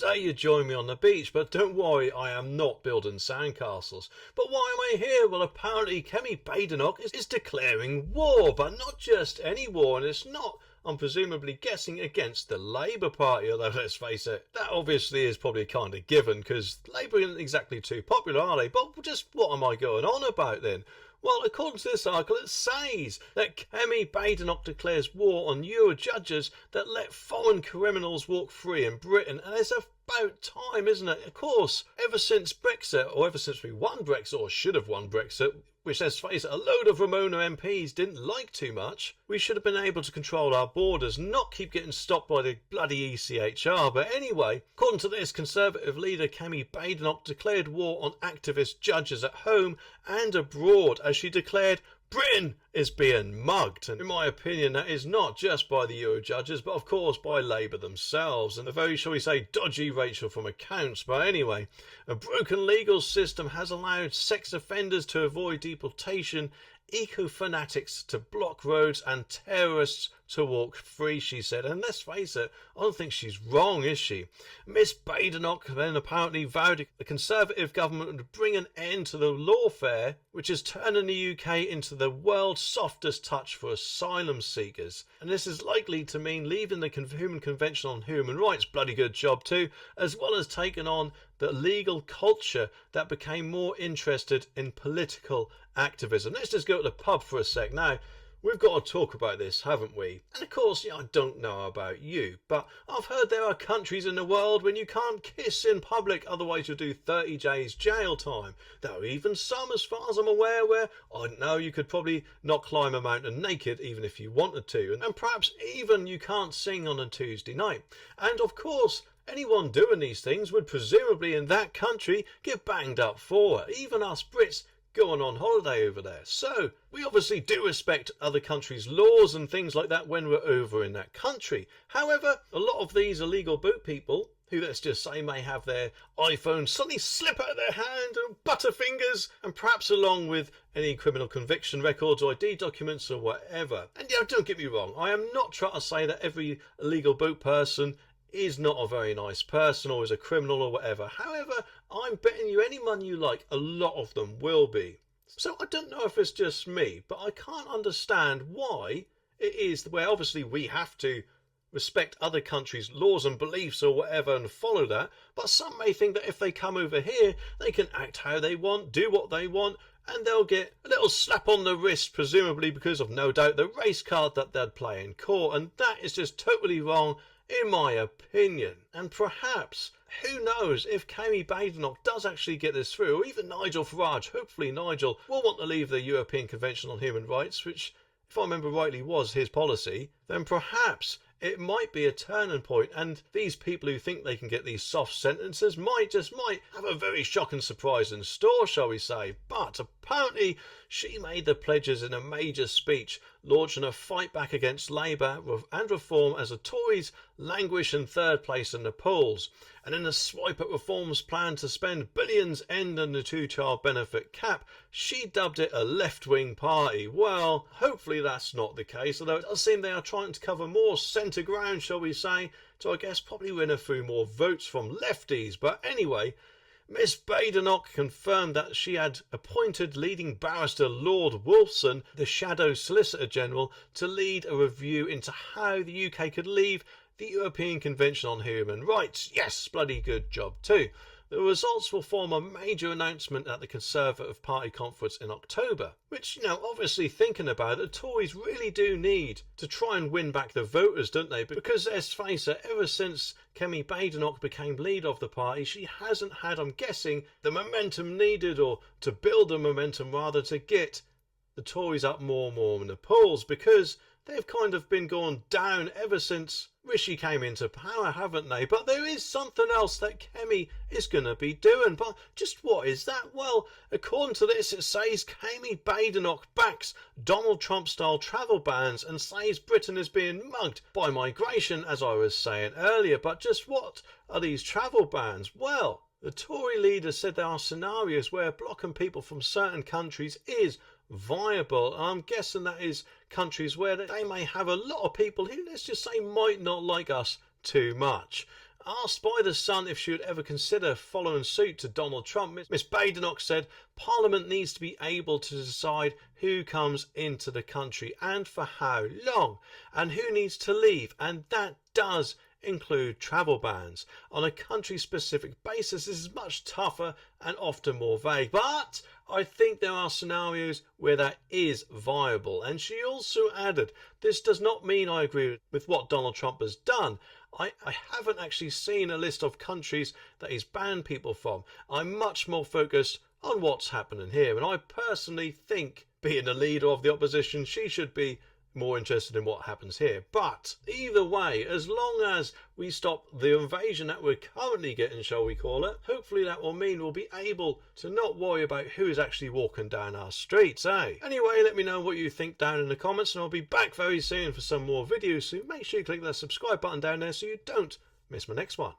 today you join me on the beach, but don't worry, I am not building sandcastles. But why am I here? Well, apparently Kemi Badenoch is declaring war, but not just any war, and it's not, I'm presumably guessing, against the Labour Party, although let's face it, that obviously is probably kind of given, because Labour isn't exactly too popular, are they? But just what am I going on about then? Well, according to this article, it says that Kemi Badenoch declares war on Euro judges that let foreign criminals walk free in Britain, and it's about time, isn't it? Of course, ever since Brexit, or ever since we won Brexit, or should have won Brexit, which, let's face it, a load of Remainer MPs didn't like too much, we should have been able to control our borders, not keep getting stopped by the bloody ECHR. But anyway, according to this, Conservative leader Kemi Badenoch declared war on activist judges at home and abroad, as she declared Britain is being mugged. And in my opinion, that is not just by the Euro judges, but of course by Labour themselves, and the very, shall we say, dodgy Rachel from accounts. But anyway, a broken legal system has allowed sex offenders to avoid deportation, eco-fanatics to block roads, and terrorists to walk free, she said. And let's face it, I don't think she's wrong, is she? Miss Badenoch then apparently vowed the Conservative government would bring an end to the lawfare, which is turning the UK into the world's softest touch for asylum seekers. And this is likely to mean leaving the Human Convention on Human Rights, bloody good job too, as well as taking on the legal culture that became more interested in political activism. Let's just go to the pub for a sec now. We've got to talk about this, haven't we? And of course, I don't know about you, but I've heard there are countries in the world when you can't kiss in public, otherwise you'll do 30 days jail time. There are even some, as far as I'm aware, where, I don't know, you could probably not climb a mountain naked even if you wanted to, and perhaps even you can't sing on a Tuesday night. And of course, anyone doing these things would presumably in that country get banged up for it. Even us Brits going on holiday over there. So we obviously do respect other countries' laws and things like that when we're over in that country. However, a lot of these illegal boot people, who let's just say may have their iPhone suddenly slip out of their hand and butterfingers, and perhaps along with any criminal conviction records or ID documents or whatever. And don't get me wrong, I am not trying to say that every illegal boot person is not a very nice person or is a criminal or whatever. However, I'm betting you any money you like, a lot of them will be. So I don't know if it's just me, but I can't understand why it is where obviously we have to respect other countries' laws and beliefs or whatever and follow that, but some may think that if they come over here, they can act how they want, do what they want, and they'll get a little slap on the wrist, presumably because of, no doubt, the race card that they'd play in court. And that is just totally wrong, in my opinion. And perhaps, who knows, if Kemi Badenoch does actually get this through, or even Nigel Farage, hopefully Nigel will want to leave the European Convention on Human Rights, which, if I remember rightly, was his policy, then perhaps it might be a turning point, and these people who think they can get these soft sentences might have a very shocking surprise in store, shall we say. But apparently she made the pledges in a major speech, launching a fight back against Labour and reform as the Tories languish in third place in the polls. And in a swipe at Reform's plan to spend billions ending the two-child benefit cap, she dubbed it a left-wing party. Well, hopefully that's not the case, although it does seem they are trying to cover more centre ground, shall we say, to I guess probably win a few more votes from lefties. But anyway, Miss Badenoch confirmed that she had appointed leading barrister Lord Wolfson, the Shadow Solicitor General, to lead a review into how the UK could leave the European Convention on Human Rights. Yes, bloody good job too. The results will form a major announcement at the Conservative Party conference in October, which, obviously thinking about it, the Tories really do need to try and win back the voters, don't they? Because let's face it, ever since Kemi Badenoch became leader of the party, she hasn't had, I'm guessing, the momentum needed, or to build the momentum rather, to get the Tories up more and more in the polls, because they've kind of been going down ever since Rishi came into power, haven't they? But there is something else that Kemi is going to be doing. But just what is that? Well, according to this, it says Kemi Badenoch backs Donald Trump-style travel bans and says Britain is being mugged by migration, as I was saying earlier. But just what are these travel bans? Well, the Tory leader said there are scenarios where blocking people from certain countries is viable. I'm guessing that is countries where they may have a lot of people who, let's just say, might not like us too much. Asked by The Sun if she would ever consider following suit to Donald Trump, Miss Badenoch said Parliament needs to be able to decide who comes into the country and for how long, and who needs to leave, and that does include travel bans. On a country-specific basis, this is much tougher and often more vague, but I think there are scenarios where that is viable. And she also added, this does not mean I agree with what Donald Trump has done. I haven't actually seen a list of countries that he's banned people from. I'm much more focused on what's happening here, and I personally think, being the leader of the opposition, she should be more interested in what happens here. But either way, as long as we stop the invasion that we're currently getting, shall we call it, hopefully that will mean we'll be able to not worry about who is actually walking down our streets, eh? Anyway, let me know what you think down in the comments, and I'll be back very soon for some more videos, so make sure you click that subscribe button down there so you don't miss my next one.